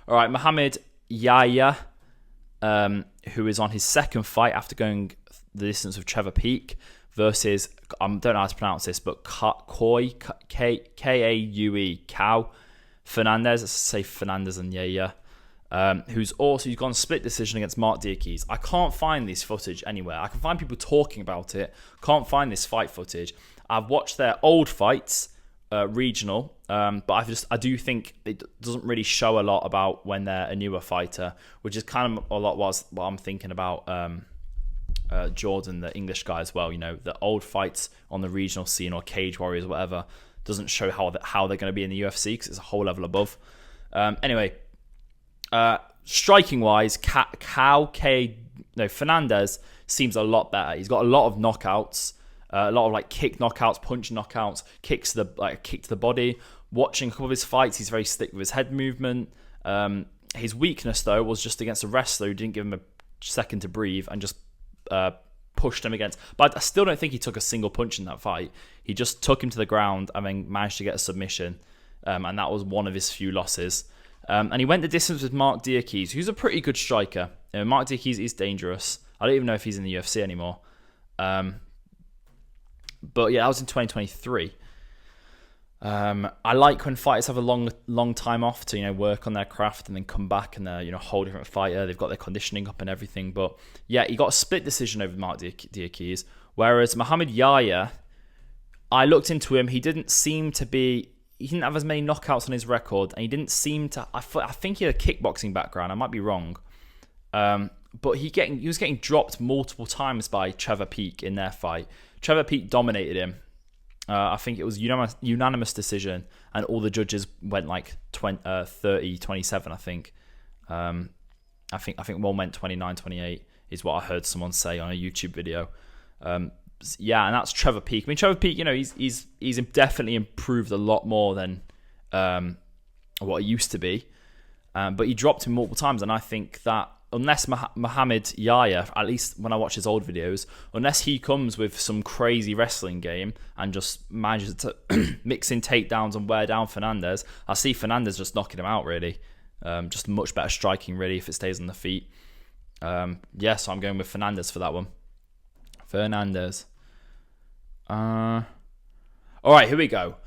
All right, Mohammad Yahya, who is on his second fight after going the distance with Trevor Peake versus, I don't know how to pronounce this, but Kaue Fernandes, let's say Fernandes and Yahya, who's gone split decision against Mark Diakise. I can't find this footage anywhere. I can find people talking about it. Can't find this fight footage. I've watched their old fights, regional, but I do think it doesn't really show a lot about when they're a newer fighter, which is kind of a lot what I'm thinking about Jordan, the English guy as well. You know, the old fights on the regional scene or Cage Warriors, whatever, doesn't show how they're going to be in the UFC because it's a whole level above. Anyway, striking wise, Fernandes seems a lot better. He's got a lot of knockouts. A lot of like kick knockouts, punch knockouts, kick to the body. Watching a couple of his fights, he's very slick with his head movement. His weakness though was just against a wrestler who didn't give him a second to breathe and just pushed him against. But I still don't think he took a single punch in that fight. He just took him to the ground and then managed to get a submission, and that was one of his few losses. And he went the distance with Mark Diakise, who's a pretty good striker. Mark Diakise is dangerous. I don't even know if he's in the UFC anymore. But yeah, that was in 2023. I like when fighters have a long time off to work on their craft and then come back and they're a whole different fighter. They've got their conditioning up and everything. But yeah, he got a split decision over Mark Diakise. Whereas Mohammad Yahya, I looked into him. He didn't have as many knockouts on his record, and he didn't seem to. I think he had a kickboxing background. I might be wrong. But he was getting dropped multiple times by Trevor Peake in their fight. Trevor Peake dominated him. I think it was unanimous decision, and all the judges went like 30-27, I think. I think one went 29-28 is what I heard someone say on a YouTube video. Yeah, and that's Trevor Peake. I mean, Trevor Peake, he's definitely improved a lot more than what he used to be. But he dropped him multiple times, and I think that unless Mohammad Yahya, at least when I watch his old videos, unless he comes with some crazy wrestling game and just manages to mix in takedowns and wear down Fernandes, I see Fernandes just knocking him out, really. Just much better striking, really, if it stays on the feet. Yeah, so I'm going with Fernandes for that one. Fernandes. All right, here we go.